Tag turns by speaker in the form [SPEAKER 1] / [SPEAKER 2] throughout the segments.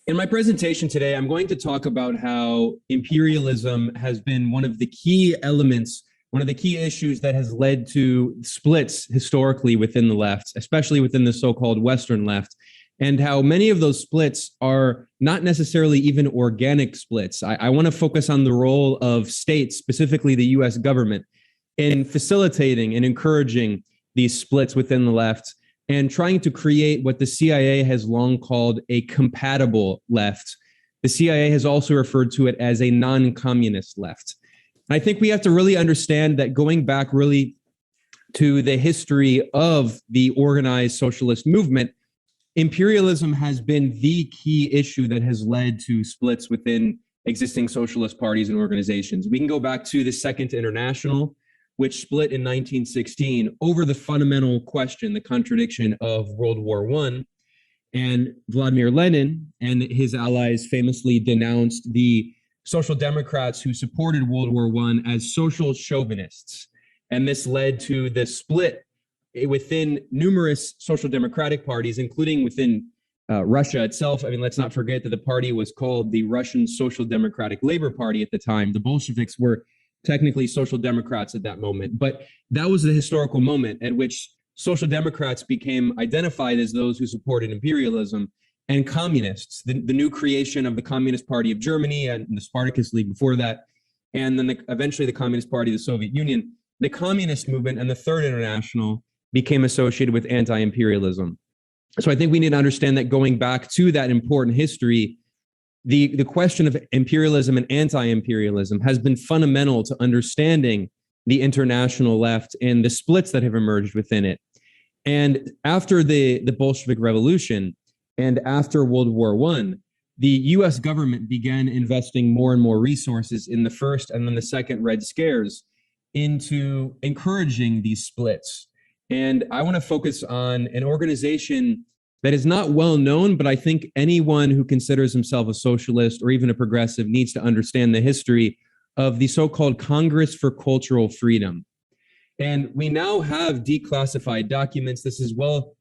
[SPEAKER 1] In my presentation today, I'm going to talk about how imperialism has been one of the key elements, one of the key issues that has led to splits historically within the left, especially within the so-called Western left, and how many of those splits are not necessarily even organic splits. I want to focus on the role of states, specifically the US government, in facilitating and encouraging these splits within the left and trying to create what the CIA has long called a compatible left. The CIA has also referred to it as a non-communist left. And I think we have to really understand that going back really to the history of the organized socialist movement, imperialism has been the key issue that has led to splits within existing socialist parties and organizations. We can go back to the Second International, which split in 1916 over the fundamental question, the contradiction of World War I. And Vladimir Lenin and his allies famously denounced the Social Democrats who supported World War I as social chauvinists. And this led to the split within numerous social democratic parties, including within Russia itself. I mean, let's not forget that the party was called the Russian Social Democratic Labor Party at the time. The Bolsheviks were technically social democrats at that moment, but that was the historical moment at which social democrats became identified as those who supported imperialism, and communists, the new creation of the Communist Party of Germany and the Spartacus League before that, and then eventually the Communist Party of the Soviet Union. The communist movement and the Third International became associated with anti-imperialism. So I think we need to understand that going back to that important history, the question of imperialism and anti-imperialism has been fundamental to understanding the international left and the splits that have emerged within it. And after the Bolshevik Revolution and after World War I, the US government began investing more and more resources in the first and then the second Red Scares into encouraging these splits. And I want to focus on an organization that is not well known, but I think anyone who considers himself a socialist or even a progressive needs to understand the history of the so-called Congress for Cultural Freedom. And we now have declassified documents. This is well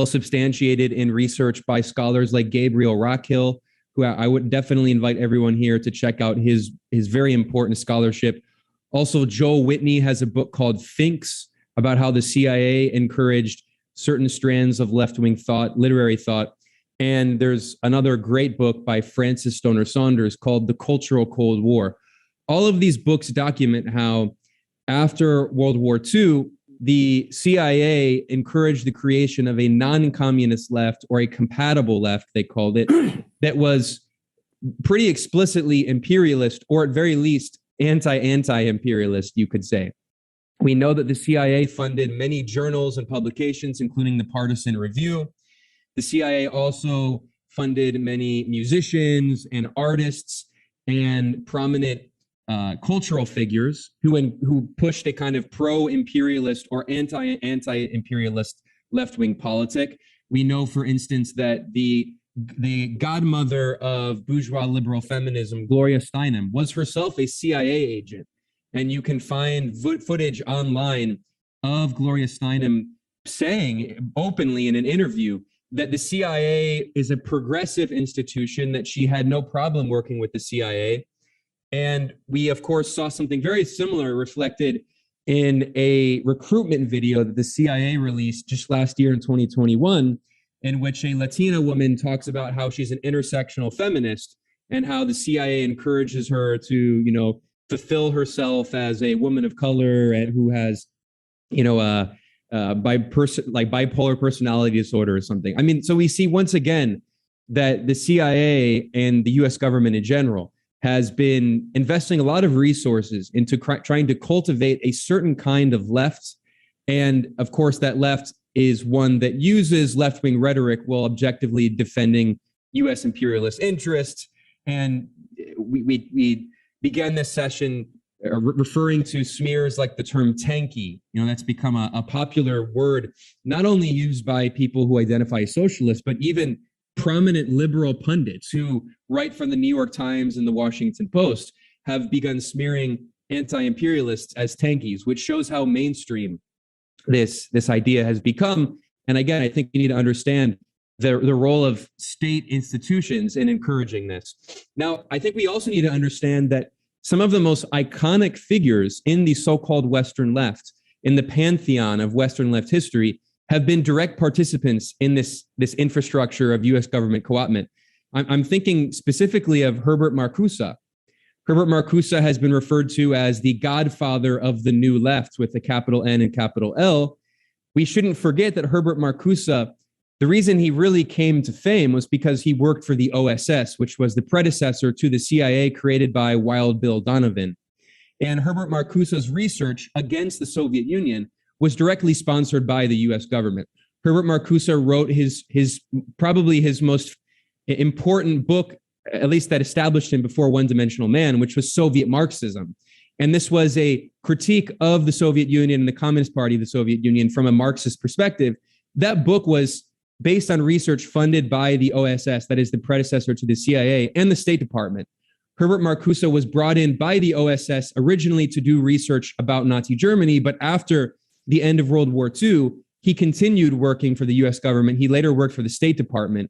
[SPEAKER 1] substantiated in research by scholars like Gabriel Rockhill, who I would definitely invite everyone here to check out his very important scholarship. Also, Joel Whitney has a book called Finks about how the CIA encouraged certain strands of left-wing thought, literary thought. And there's another great book by Francis Stoner Saunders called The Cultural Cold War. All of these books document how after World War II, the CIA encouraged the creation of a non-communist left, or a compatible left, they called it, that was pretty explicitly imperialist, or at very least anti-imperialist, you could say. We know that the CIA funded many journals and publications, including the Partisan Review. The CIA also funded many musicians and artists and prominent cultural figures who pushed a kind of pro-imperialist or anti-imperialist left-wing politic. We know, for instance, that the godmother of bourgeois liberal feminism, Gloria Steinem, was herself a CIA agent. And you can find footage online of Gloria Steinem saying openly in an interview that the CIA is a progressive institution, that she had no problem working with the CIA. And we, of course, saw something very similar reflected in a recruitment video that the CIA released just last year in 2021, in which a Latina woman talks about how she's an intersectional feminist and how the CIA encourages her to, fulfill herself as a woman of color and who has, bipolar personality disorder or something. I mean, so we see once again that the CIA and the US government in general has been investing a lot of resources into trying to cultivate a certain kind of left. And of course, that left is one that uses left-wing rhetoric while objectively defending US imperialist interests. And we began this session referring to smears like the term tanky. That's become a popular word, not only used by people who identify as socialists, but even prominent liberal pundits who write for the New York Times and the Washington Post have begun smearing anti-imperialists as tankies, which shows how mainstream this idea has become. And again, I think you need to understand the role of state institutions in encouraging this. Now, I think we also need to understand that some of the most iconic figures in the so-called Western left, in the pantheon of Western left history, have been direct participants in this infrastructure of U.S. government co-opment. I'm thinking specifically of Herbert Marcuse. Herbert Marcuse has been referred to as the godfather of the new left with a capital N and capital L. We shouldn't forget that Herbert Marcuse, the reason he really came to fame was because he worked for the OSS, which was the predecessor to the CIA created by Wild Bill Donovan. And Herbert Marcuse's research against the Soviet Union was directly sponsored by the US government. Herbert Marcuse wrote his probably his most important book, at least that established him before One-Dimensional Man, which was Soviet Marxism. And this was a critique of the Soviet Union and the Communist Party of the Soviet Union from a Marxist perspective. That book was based on research funded by the OSS, that is the predecessor to the CIA, and the State Department. Herbert Marcuse was brought in by the OSS originally to do research about Nazi Germany, but after the end of World War II, he continued working for the US government. He later worked for the State Department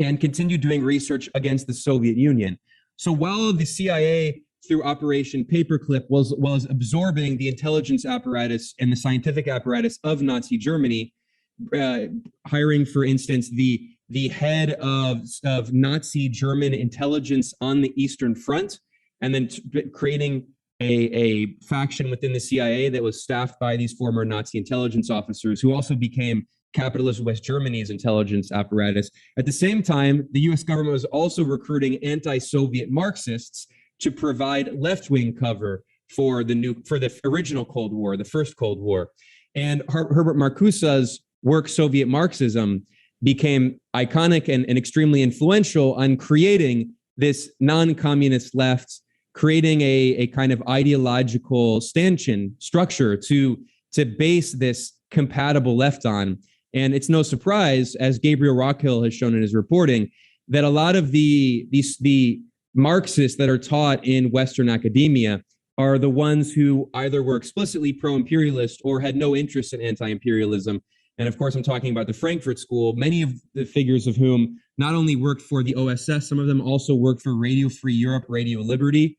[SPEAKER 1] and continued doing research against the Soviet Union. So while the CIA, through Operation Paperclip, was absorbing the intelligence apparatus and the scientific apparatus of Nazi Germany, hiring, for instance, the head of Nazi German intelligence on the Eastern Front, and then creating a faction within the CIA that was staffed by these former Nazi intelligence officers who also became capitalist West Germany's intelligence apparatus. At the same time, the US government was also recruiting anti-Soviet Marxists to provide left-wing cover for the original Cold War, the first Cold War. And Herbert Marcuse's work, Soviet Marxism, became iconic and extremely influential on creating this non-communist left, creating a kind of ideological stanchion structure to base this compatible left on. And it's no surprise, as Gabriel Rockhill has shown in his reporting, that a lot of the Marxists that are taught in Western academia are the ones who either were explicitly pro-imperialist or had no interest in anti-imperialism. And of course, I'm talking about the Frankfurt School, many of the figures of whom not only worked for the OSS, some of them also worked for Radio Free Europe, Radio Liberty.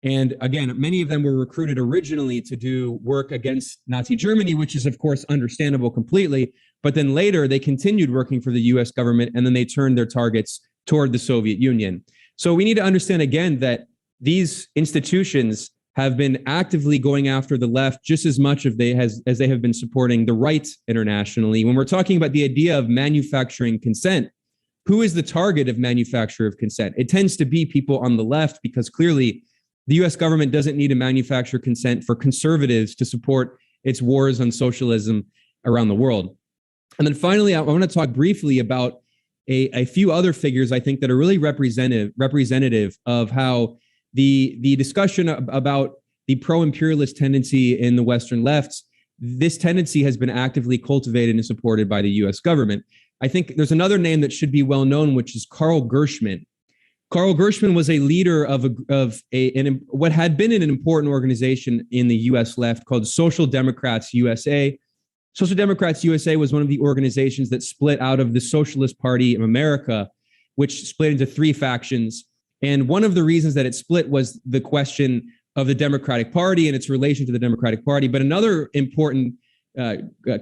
[SPEAKER 1] And again, many of them were recruited originally to do work against Nazi Germany, which is, of course, understandable completely. But then later, they continued working for the US government, and then they turned their targets toward the Soviet Union. So we need to understand, again, that these institutions have been actively going after the left just as much as they have been supporting the right internationally. When we're talking about the idea of manufacturing consent, who is the target of manufacture of consent? It tends to be people on the left, because clearly the US government doesn't need to manufacture consent for conservatives to support its wars on socialism around the world. And then finally, I want to talk briefly about a few other figures I think that are really representative of how the discussion about the pro-imperialist tendency in the Western lefts, this tendency has been actively cultivated and supported by the US government. I think there's another name that should be well known, which is Carl Gershman. Carl Gershman was a leader of what had been an important organization in the US left called Social Democrats USA. Social Democrats USA was one of the organizations that split out of the Socialist Party of America, which split into three factions. And one of the reasons that it split was the question of the Democratic Party and its relation to the Democratic Party. But another important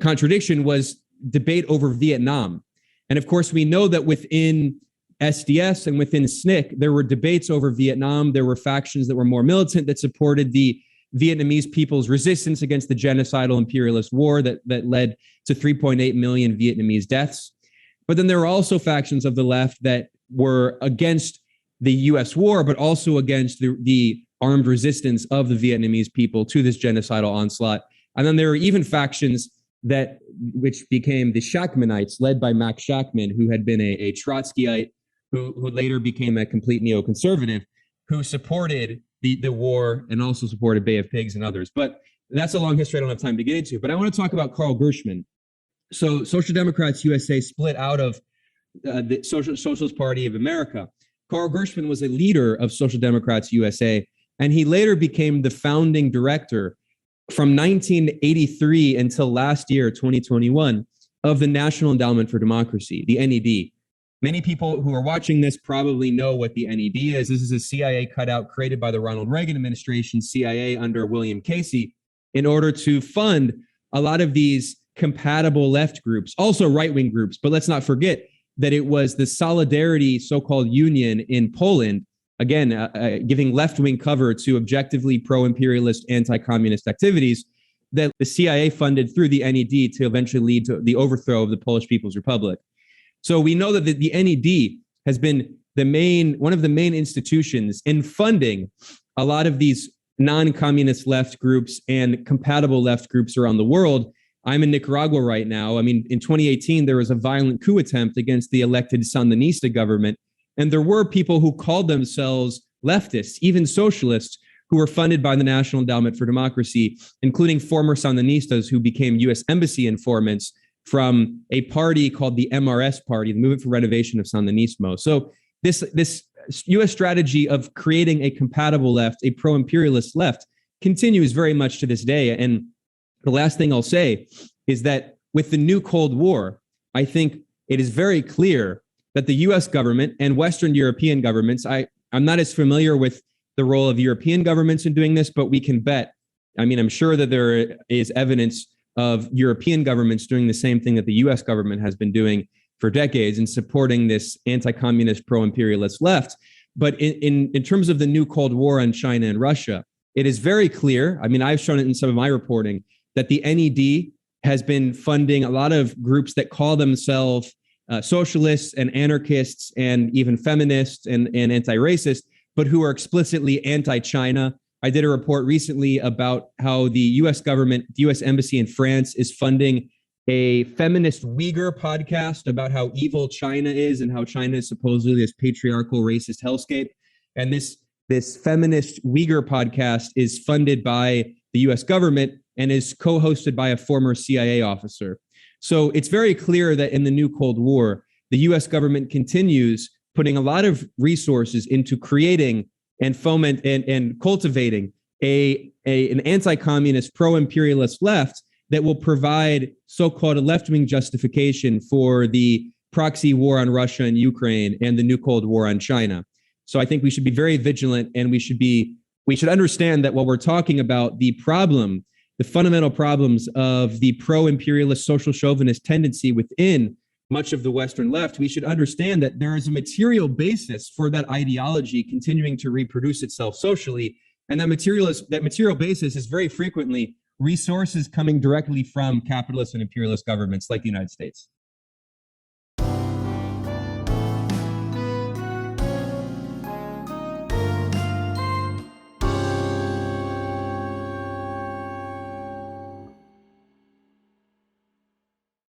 [SPEAKER 1] contradiction was debate over Vietnam. And of course, we know that within SDS and within SNCC, there were debates over Vietnam. There were factions that were more militant that supported the Vietnamese people's resistance against the genocidal imperialist war that led to 3.8 million Vietnamese deaths. But then there were also factions of the left that were against the US war, but also against the armed resistance of the Vietnamese people to this genocidal onslaught. And then there were even factions which became the Shachtmanites, led by Max Shachtman, who had been a Trotskyite, who later became a complete neoconservative, who supported the war and also supported Bay of Pigs and others. But that's a long history I don't have time to get into. But I want to talk about Carl Gershman. So Social Democrats USA split out of the Socialist Party of America. Carl Gershman was a leader of Social Democrats USA, and he later became the founding director from 1983 until last year, 2021. of the National Endowment for Democracy, the NED. Many people who are watching this probably know what the NED is. This is a CIA cutout created by the Ronald Reagan administration, CIA under William Casey, in order to fund a lot of these compatible left groups, also right-wing groups. But let's not forget that it was the Solidarity so-called union in Poland, again, giving left-wing cover to objectively pro-imperialist, anti-communist activities that the CIA funded through the NED to eventually lead to the overthrow of the Polish People's Republic. So we know that the NED has been one of the main institutions in funding a lot of these non-communist left groups and compatible left groups around the world. I'm in Nicaragua right now. I mean, in 2018, there was a violent coup attempt against the elected Sandinista government. And there were people who called themselves leftists, even socialists, who were funded by the National Endowment for Democracy, including former Sandinistas who became U.S. embassy informants from a party called the MRS Party, the Movement for Renovation of Sandinismo. So this U.S. strategy of creating a compatible left, a pro-imperialist left, continues very much to this day. And the last thing I'll say is that with the new Cold War, I think it is very clear that the U.S. government and Western European governments, I'm not as familiar with the role of European governments in doing this, but we can bet. I mean, I'm sure that there is evidence of European governments doing the same thing that the U.S. government has been doing for decades in supporting this anti-communist, pro-imperialist left. But in terms of the new Cold War on China and Russia, it is very clear. I mean, I've shown it in some of my reporting that the NED has been funding a lot of groups that call themselves socialists and anarchists and even feminists and anti-racist, but who are explicitly anti-China. I did a report recently about how the U.S. government, the U.S. embassy in France, is funding a feminist Uyghur podcast about how evil China is and how China is supposedly this patriarchal, racist hellscape. And this feminist Uyghur podcast is funded by the U.S. government and is co-hosted by a former CIA officer. So it's very clear that in the new Cold War, the U.S. government continues putting a lot of resources into creating and foment and cultivating an anti-communist, pro-imperialist left that will provide so-called a left-wing justification for the proxy war on Russia and Ukraine and the new Cold War on China. So I think we should be very vigilant, and we should understand that while we're talking about the fundamental problems of the pro-imperialist social chauvinist tendency within much of the Western left, we should understand that there is a material basis for that ideology continuing to reproduce itself socially. And that material basis is very frequently resources coming directly from capitalist and imperialist governments like the United States.